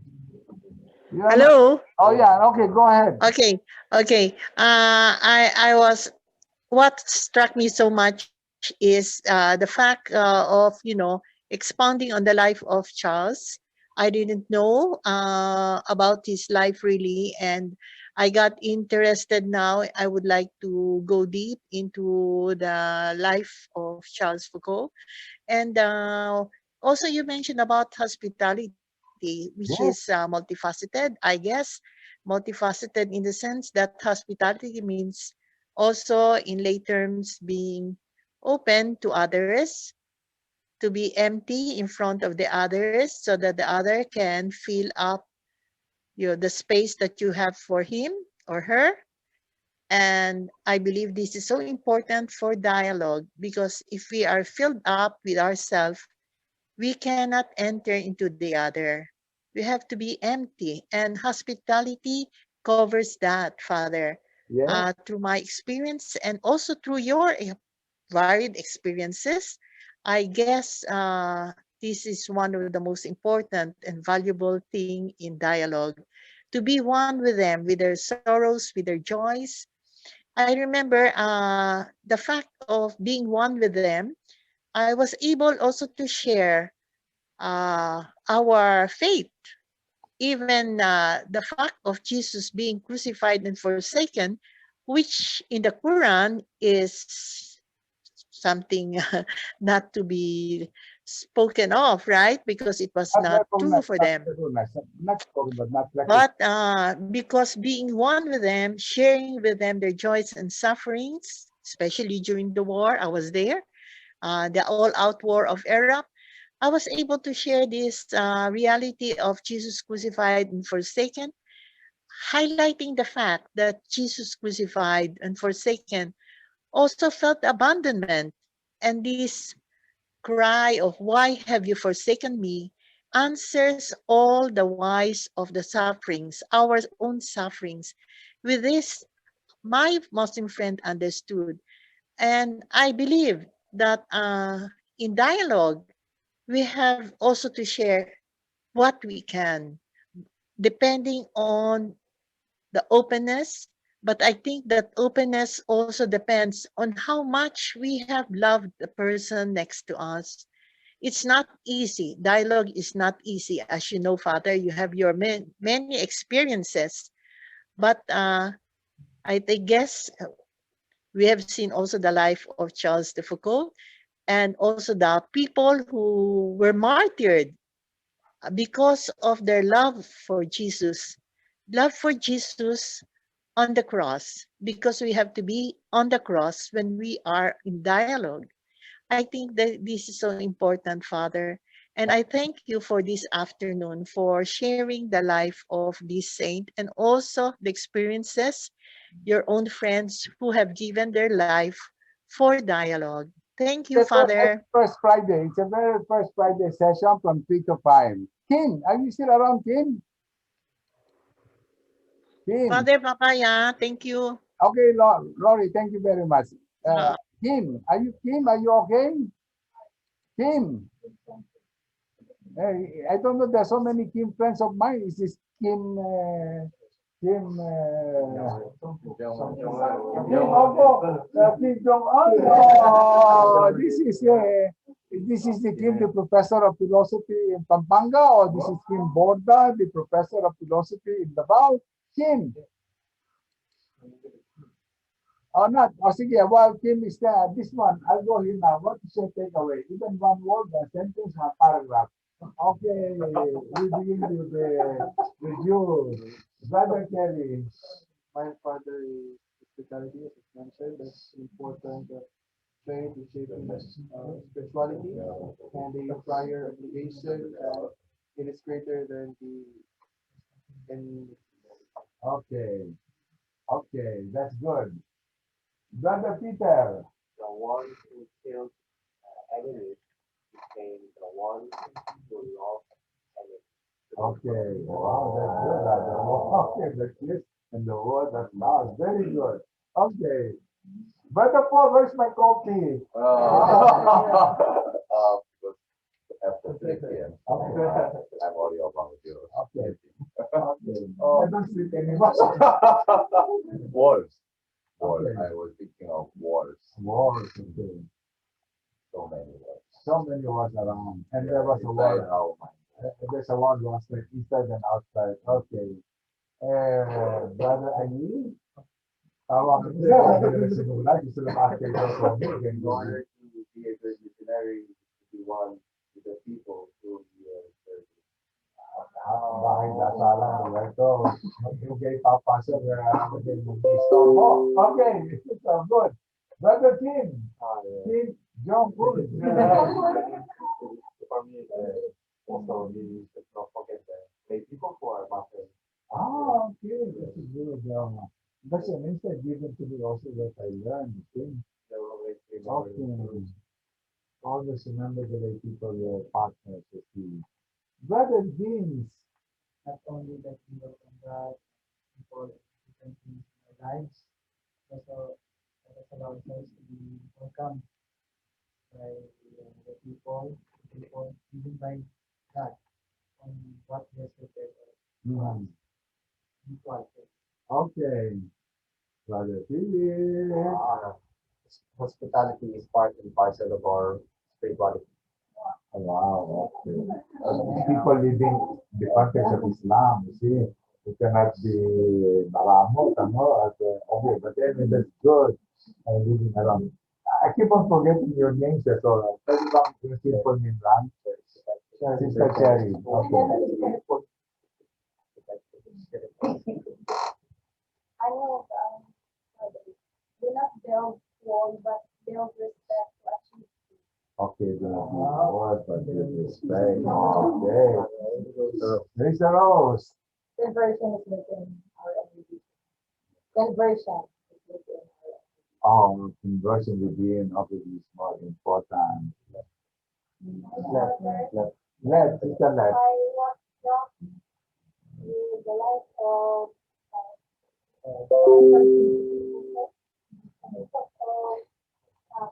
Hello? Oh yeah, okay, go ahead. Okay, okay. I was, what struck me so much is the fact expounding on the life of Charles. I didn't know about his life really, and I got interested now. I would like to go deep into the life of Charles Foucault. And also you mentioned about hospitality, which is Yes. multifaceted, I guess. Multifaceted in the sense that hospitality means also in lay terms being open to others, to be empty in front of the others so that the other can fill up the space that you have for him or her. And I believe this is so important for dialogue, because if we are filled up with ourselves, we cannot enter into the other. We have to be empty. And hospitality covers that, Father. Yes. Through my experience and also through your varied experiences, I guess this is one of the most important and valuable thing in dialogue. To be one with them, with their sorrows, with their joys. I remember the fact of being one with them, I was able also to share our faith. Even the fact of Jesus being crucified and forsaken, which in the Quran is something not to be spoken of, right? Because it was Not not true recognized, for not them. recognized. Not spoken, but not recognized. But because being one with them, sharing with them their joys and sufferings, especially during the war, I was there, the all-out war of Iraq, I was able to share this reality of Jesus crucified and forsaken, highlighting the fact that Jesus crucified and forsaken also felt abandonment. And this cry of why have you forsaken me answers all the whys of the sufferings, our own sufferings. With this, my Muslim friend understood. And I believe that in dialogue, we have also to share what we can, depending on the openness. But I think that openness also depends on how much we have loved the person next to us. It's not easy. Dialogue is not easy. As you know, Father, you have your many experiences. But I guess we have seen also the life of Charles de Foucault, and also the people who were martyred because of their love for Jesus. Love for Jesus on the cross, because we have to be on the cross when we are in dialogue. I think that this is so important, Father. And I thank you for this afternoon for sharing the life of this saint and also the experiences, your own friends who have given their life for dialogue. Thank you, Father. First Friday. It's a very first Friday session from 3 to 5. Kim, are you still around, Kim? Kim. Father Papaya, thank you. Okay, Lori, thank you very much. Uh, Kim? Are you okay? Kim? I don't know. There's so many Kim friends of mine. Is this Kim? Kim? Kim Jong Un. Oh, this is This is the Kim, the professor of philosophy in Pampanga, or this is Kim Borda, the professor of philosophy in Davao? Kim. Or not? Or sige, while Kim is there, this one, I'll go here now. What is your takeaway? Even one word, a sentence, a paragraph. Okay, we begin with you, Brother Kelly. My father is hospitality, as mentioned. That's important trait to shape spirituality and a prior obligation. It is greater than the in Okay, okay, that's good. Brother Peter. the one who killed enemies became the one who loved enemies. Okay, wow, that's good. The okay, the kiss and the word that loves. Very good. Okay. Brother Paul, where's my coffee? Because after 3 p.m. I'm already about you. Okay. Okay. I don't sleep anymore. Wars. Okay. I was thinking of wars. Wars, okay. So many wars. So many wars around. And there was a Inside, war. out. There's a war was like inside and outside. Okay. Brother Ali, tawa ko siya. Simula, gusto lang after ko. In order to be a good missionary, to be one with the people who you are serving. Bahay dasalan, Roberto. Mag-ugay papasok. Mag-istorbo. Okay, so good. Brother Kim. Kim Jong-un. For me, also, we should not forget the people who are Muslim. Okay, that's good. That's an insight given to me also that I learned. Okay. They will always remember Okay. Always remember the way people were partners with you. Brother James. Not only that we welcome God for different things in our lives, also let us allow ourselves to be welcomed by the people, even by God, on what He has prepared for us. Mhm. Equal. Okay. Brother Philip. hospitality is part and parcel of our spirituality. Wow, okay. People living in the context of Islam, you see, you cannot be maramot, okay, but then that's good. Living around. I keep on forgetting your names, that's all. Pwede bang yung simple name lang? Sister Cherry. Okay. I have do not build wall, but build respect to achieve. Okay, the word, but with respect. Okay. So, Mr. Rose. Conversion is within our ability. Conversion is within our Conversion within obviously is more important. Let, Sister Let. I want not the life of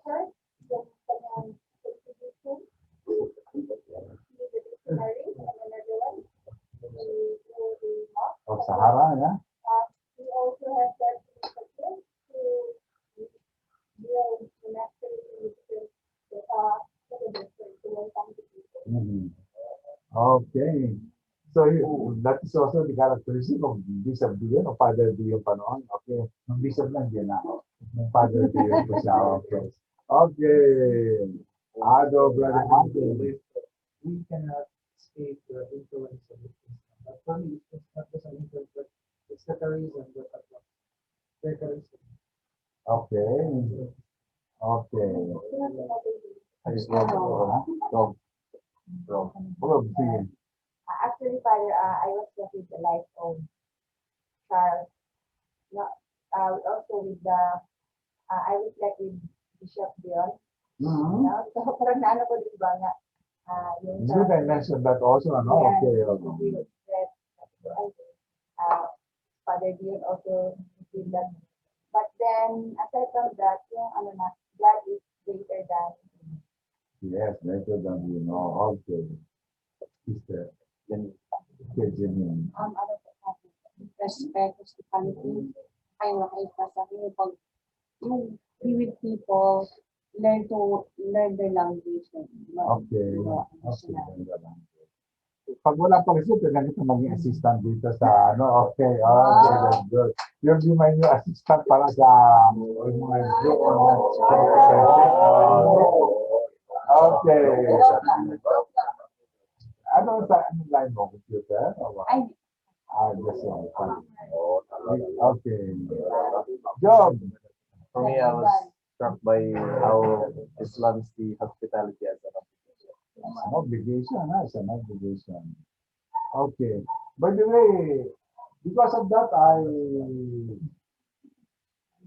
first, yung kanyang contribution to the dictionary, and another one, the mosque. Of Sahara, yeah? We also have that initiative to build connectivity with the welcome to people. Okay. So that is also the characteristic of Bishop Dion o Father Dion pa noon. Okay. Ng Bishop lang din na. Ng Father Dion po siya. Okay. Okay. Ado, Brother Ado. We cannot escape the influence of the Islam. But for me, it's not just an influence, but it's the charism that attracts. The charism. Okay. Okay. Sige. Actually, Father, I was with the life of Charles. No, also with the, I was like with Bishop Dion. No? So, parang naano ko din ba nga, yung Good, I mentioned that also. Ano? Okay. Father Dion also did that. But then, aside from that, yung ano na, God is greater than. Yes, better than you know. Okay. Sister. Okay, Jimmy. Ano po, respect, hospitality, kayo makita sa akin, yung pag, yung be with people, learn their language. Okay. Okay. Ganda lang. Pag wala pang isip, pwede ka maging assistant dito sa ano. Okay. Okay, that's good. You'll be my new assistant para sa mga group online. Okay. Ano sa ano line mo? Computer? Or what? Just one. Okay. Job. For me, I was struck by how Islam sees hospitality as an obligation. It's an obligation, huh? It's an obligation. Okay. By the way, because of that,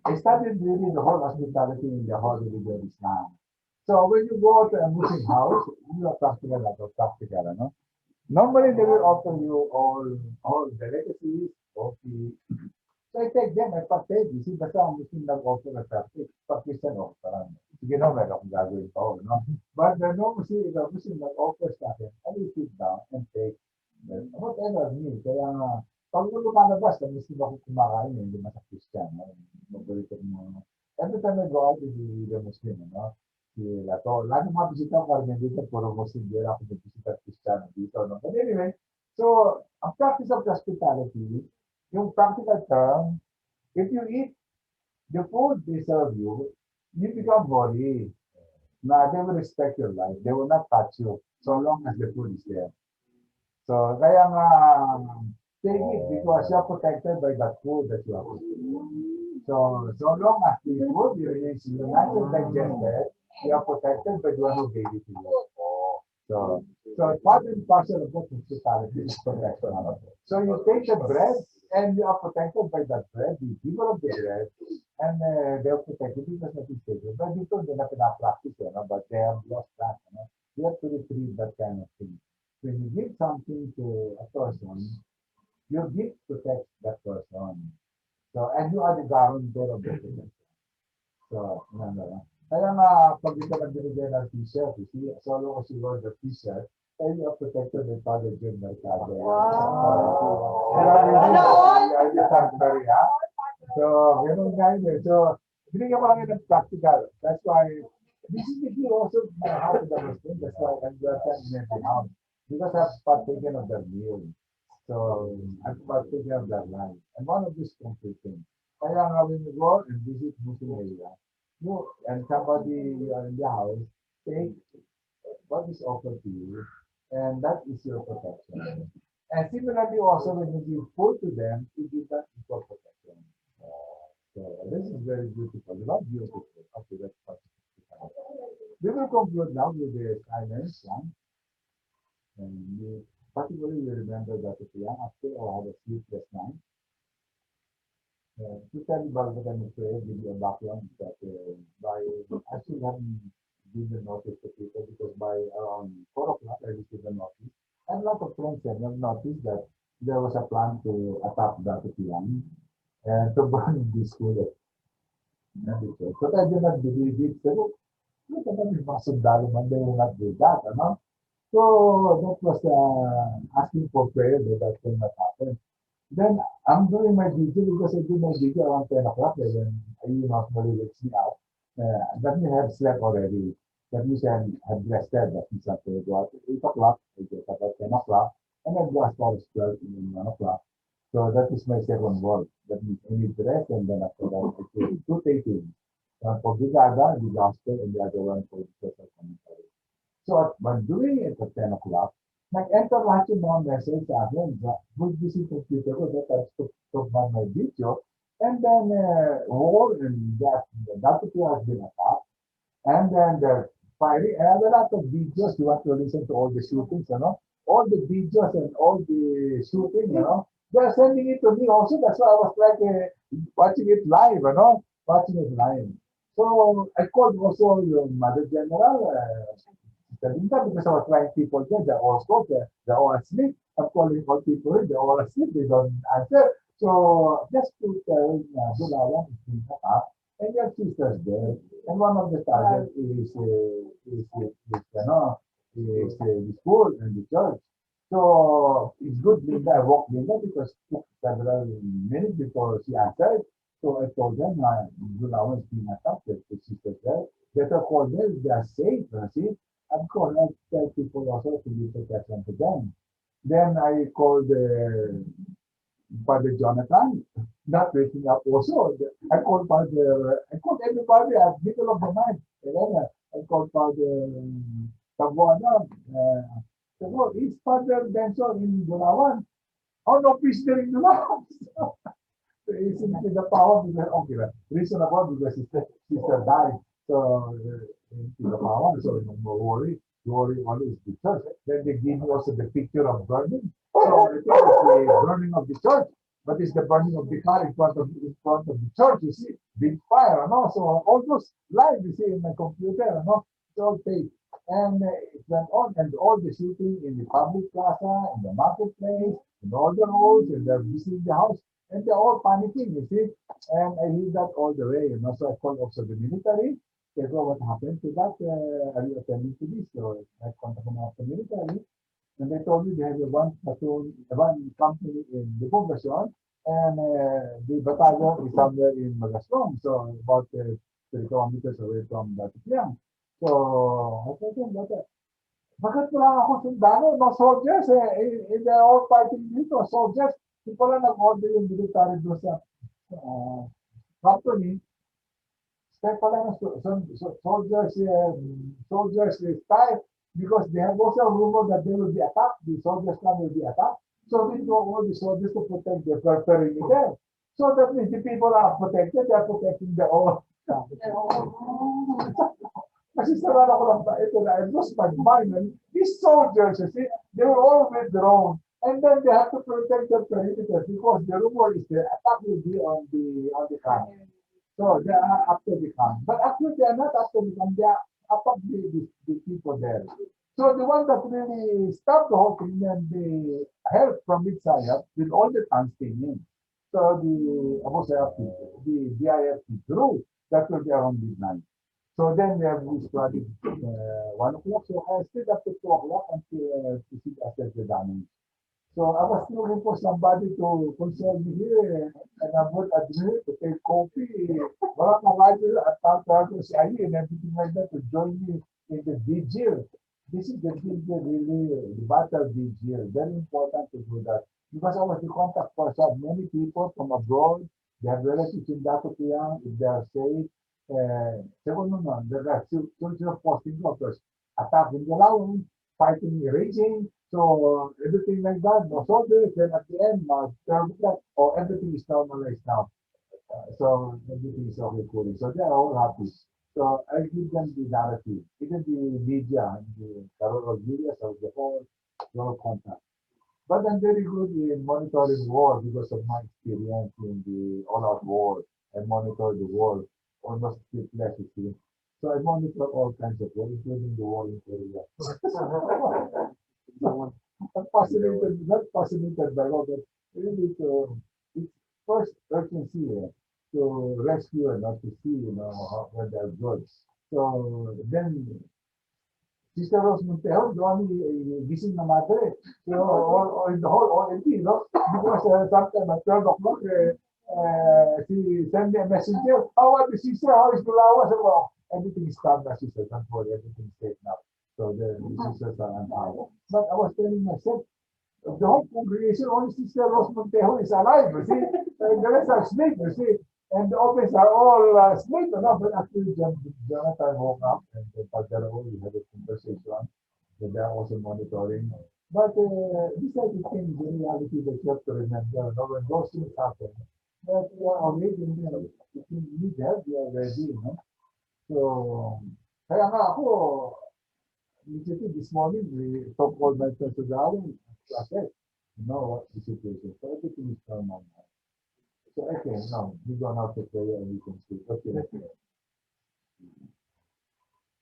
I started reading the whole hospitality in the whole religion of Islam. So when you go to a Muslim house, you are practical, like a practical, no? Normally they will offer you all the legacies, coffee. So I take them, I partake. You see, basta ang Muslim nag-offer na practice. Pag Christian, oh, parang, sige no, meron akong gagawin pa, oh, no? But the Muslim nag-offer sa akin, I will sit down and take whatever meal. Kaya nga, pag lumalabas, na Muslim ako kumakain, hindi man sa Christian. No? Paborito mo. Every time I go out with the Muslim, no? Sila to. Lagi mga bisita ko rin dito, puro Muslim, di ako nagbisita Christian dito. No? But anyway, so, ang practice of hospitality, yung practical term, if you eat the food they serve you, you become holy. Now, they will respect your life. They will not touch you so long as the food is there. So, kaya nga, take it because you're protected by that food that you have eaten. So long as the food remains united digested, you are protected by the one who gave it to you. So part and parcel of that hospitality is protection. So you take the bread and you are protected by that bread, the giver of the bread, and they are protected because of this stage. But dito hindi na pinapractice, but they have lost that. You have to retrieve that kind of thing. When you give something to a person, your gift protects that person. So, and you are the guarantor of the protection. So, kaya nga, pag ito nagbibigay ng t-shirt, you see, so long as you wear the t-shirt, and you are protected by Father Jim Mercado. So, ganun nga yun. So, binigyan ko lang yun ng practical. That's why, this is the key also my heart to the Muslim. That's why I'm just in every house. Because I've partaken of their meal. So, I've partaken of their life. And one of these completing. Kaya nga when you go and visit Muslim area, you and somebody in the house, take what is offered to you, and that is your protection. And similarly also when you give food to them, you give that equal protection. So this is very beautiful. Not beautiful. Okay, that's possible. We will conclude now with the silence one. And we particularly remember that if young after or had a sleepless night. To tell you about what I'm afraid, give you a background that by I still haven't given notice to people because by around 4 o'clock I received a notice. And a lot of friends have noticed that there was a plan to attack Dapitian and to burn the school. But I did not believe it. So, look at the sundalo man, they will not do that, So that was asking for prayer that that will not happen. Then I'm doing my video because I do my video around 10 o'clock when normally wakes me out. That means I have slept already. That means I have rested. That means I go out at 8 o'clock, I get up at 10 o'clock, and I go as far as 12 in 1 o'clock. So that is my second work. That means I need to rest, and then after that I do two tapings. One for Brigada, the gospel, and the other one for the social commentary. So when doing it at 10 o'clock, nag-enter lahat yung mga message sa akin. Good visit computer ko that I took my video. And then, war and that has been attacked. And then the firing, and a lot of videos, you want to listen to all the shootings, all the videos and all the shooting, they're sending it to me also. That's why I was like watching it live, watching it live. So I called also your Mother General, because I was trying people there, they're all scored, they're all asleep. I'm calling all people in, they're all asleep, they don't answer. So just to tell Bulawan is being up, and your sisters there. And one of the targets is the school and the church. So it's good Linda, I walked Linda because it took several minutes before she answered. So I told them Bulawan is being attacked, the sisters there. better call them, they are safe, you see. Of course, I tell people also to be protection to them. Then I called Father Jonathan, not waking up also. I called everybody at middle of the night. And then I called Father Tabuana. So, is Father Benson in Bulawan? Oh, no, please, during the night. It's simply the power because okay, reasonable because sister died. So the power, so no more worry. Worry always the church. Then they give you also the picture of burning. So it is the burning of the church, but it's the burning of the car in front of the church. You see, big fire, no? So all those live you see in my computer, no? It's all fake. And it went on, and all the shooting in the public plaza, in the marketplace, in all the roads, and they're visiting the house. And they're all panicking, you see. And I hear that all the way, you know. So I called also the military. They go, what happened to that? Are you attending to this? So I contacted the military. And they told me they have a one platoon, one company in the Poblacion, and the battalion is somewhere in Magaslong, so about 3 kilometers away from Bataclan. So I told them, bakit wala ako sundalo? No soldiers they're all fighting dito. Soldiers, di pala nag-order yung military doon sa company. Step pala ng soldiers, soldiers style because they have also a rumor that they will be attacked. The soldiers come will be attacked. So they go all the soldiers to protect their perimeter. So that means the people are protected, they are protecting their own. Kasi sarado ko lang ba, ito na, I lost my mind. And these soldiers, you see, they were all withdrawn. And then they have to protect their perimeter because the rumor is the attack will be on the camp. So they are after the camp. But actually they are not after the camp, they are after the people there. So the one that really stopped the whole thing and the help from Midsayat with all the tanks came in. So the Abosayat, the DIF drew, that will be around midnight. So then we started 1 o'clock. So I stayed up to 2 o'clock until to see assess the damage. So I was looking for somebody to console me here, and I would admit to take coffee. Wala kang radyo at tawag ko si Ali and everything like that to join me in the vigil. This is the vigil, really, the battle vigil. Very important to do that. Because I was the contact person. Many people from abroad, they have relatives in Dakotiyang, if they are safe. Segundo nun, there are cultural posting doctors attacking the Laon, fighting, raging, so everything like that, no soldiers, then at the end, everything is normalized now. So everything is okay, cool. So they are all happy. So I give them the narrative, even the media, the Carol media, so the whole contact. But I'm very good in monitoring war because of my experience in the all-out war. I monitor the war almost less, you see. So I monitor all kinds of war, including the war in Korea. I'm fascinated, not fascinated by war, but really it's first urgency to rescue and not to see, when they're good. So then Sister Rose Montero, the only gising na madre, or in the whole ONT, because sometime at 12 o'clock, she sent me a messenger, how are the sister, how is Bulawa? So, well, everything is calm now, sister, don't worry, everything is safe now. So the sisters are on fire. But I was telling myself, the whole congregation, only Sister Rose Montero is alive, you see, the rest are asleep, you see. And the others are all asleep, but actually Jonathan woke up and we had a conversation. So they are also monitoring. But these are the things, the reality that you have to remember. When those things happen, that we are already, if you need help, we are ready, So, kaya nga ako, immediately this morning, we talked all my friends to Darwin, what the situation. So everything is normal now. So, okay, now, we go now to prayer and we can see. Okay,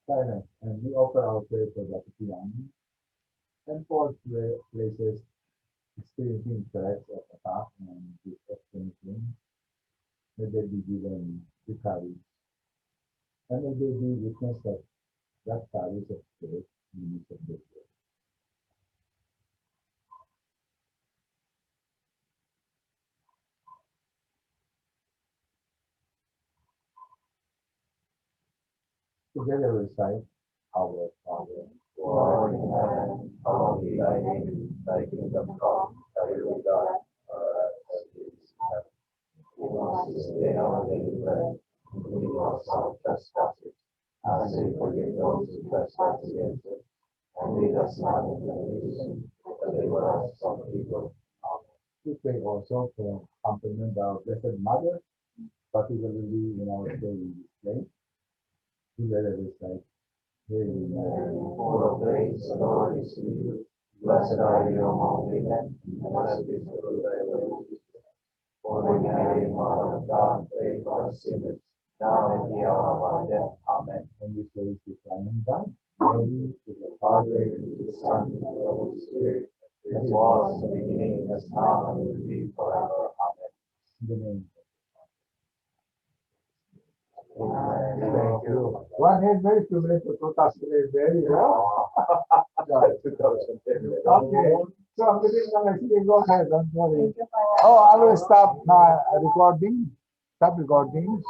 silence. And we offer our prayer for the Kiyami and for places experiencing threats of attack and experiencing, may they be given the courage. And may they be witness of that courage of faith in the midst of the faith. So together recite our Father. who art in heaven, hallowed be thy name. Thy kingdom come, thy will be done, on earth as it is in heaven. Give us this day our daily bread, and forgive us our trespasses, as we forgive those who trespass against us. And lead us not into temptation, but deliver us from evil. Amen. We pray also for compliment our Blessed Mother, particularly in our daily display. Together recite, Hail Mary, Full of grace, the Lord is with you. Blessed are you among women, and blessed is the fruit of thy womb, Jesus. Holy Mary, Mother of God, pray for us sinners, now and the hour of our death. Amen. when we praise the Son God, glory to the Father, Father, and to the Son, and to the Holy Spirit, as was in the beginning, as now, and will be forever. Amen. in the name. Amen. Thank you. One hand very familiar to protest today very well. Okay, so I'm going go ahead, don't worry. Thank you, Father. Oh, I will stop recording. Stop recording.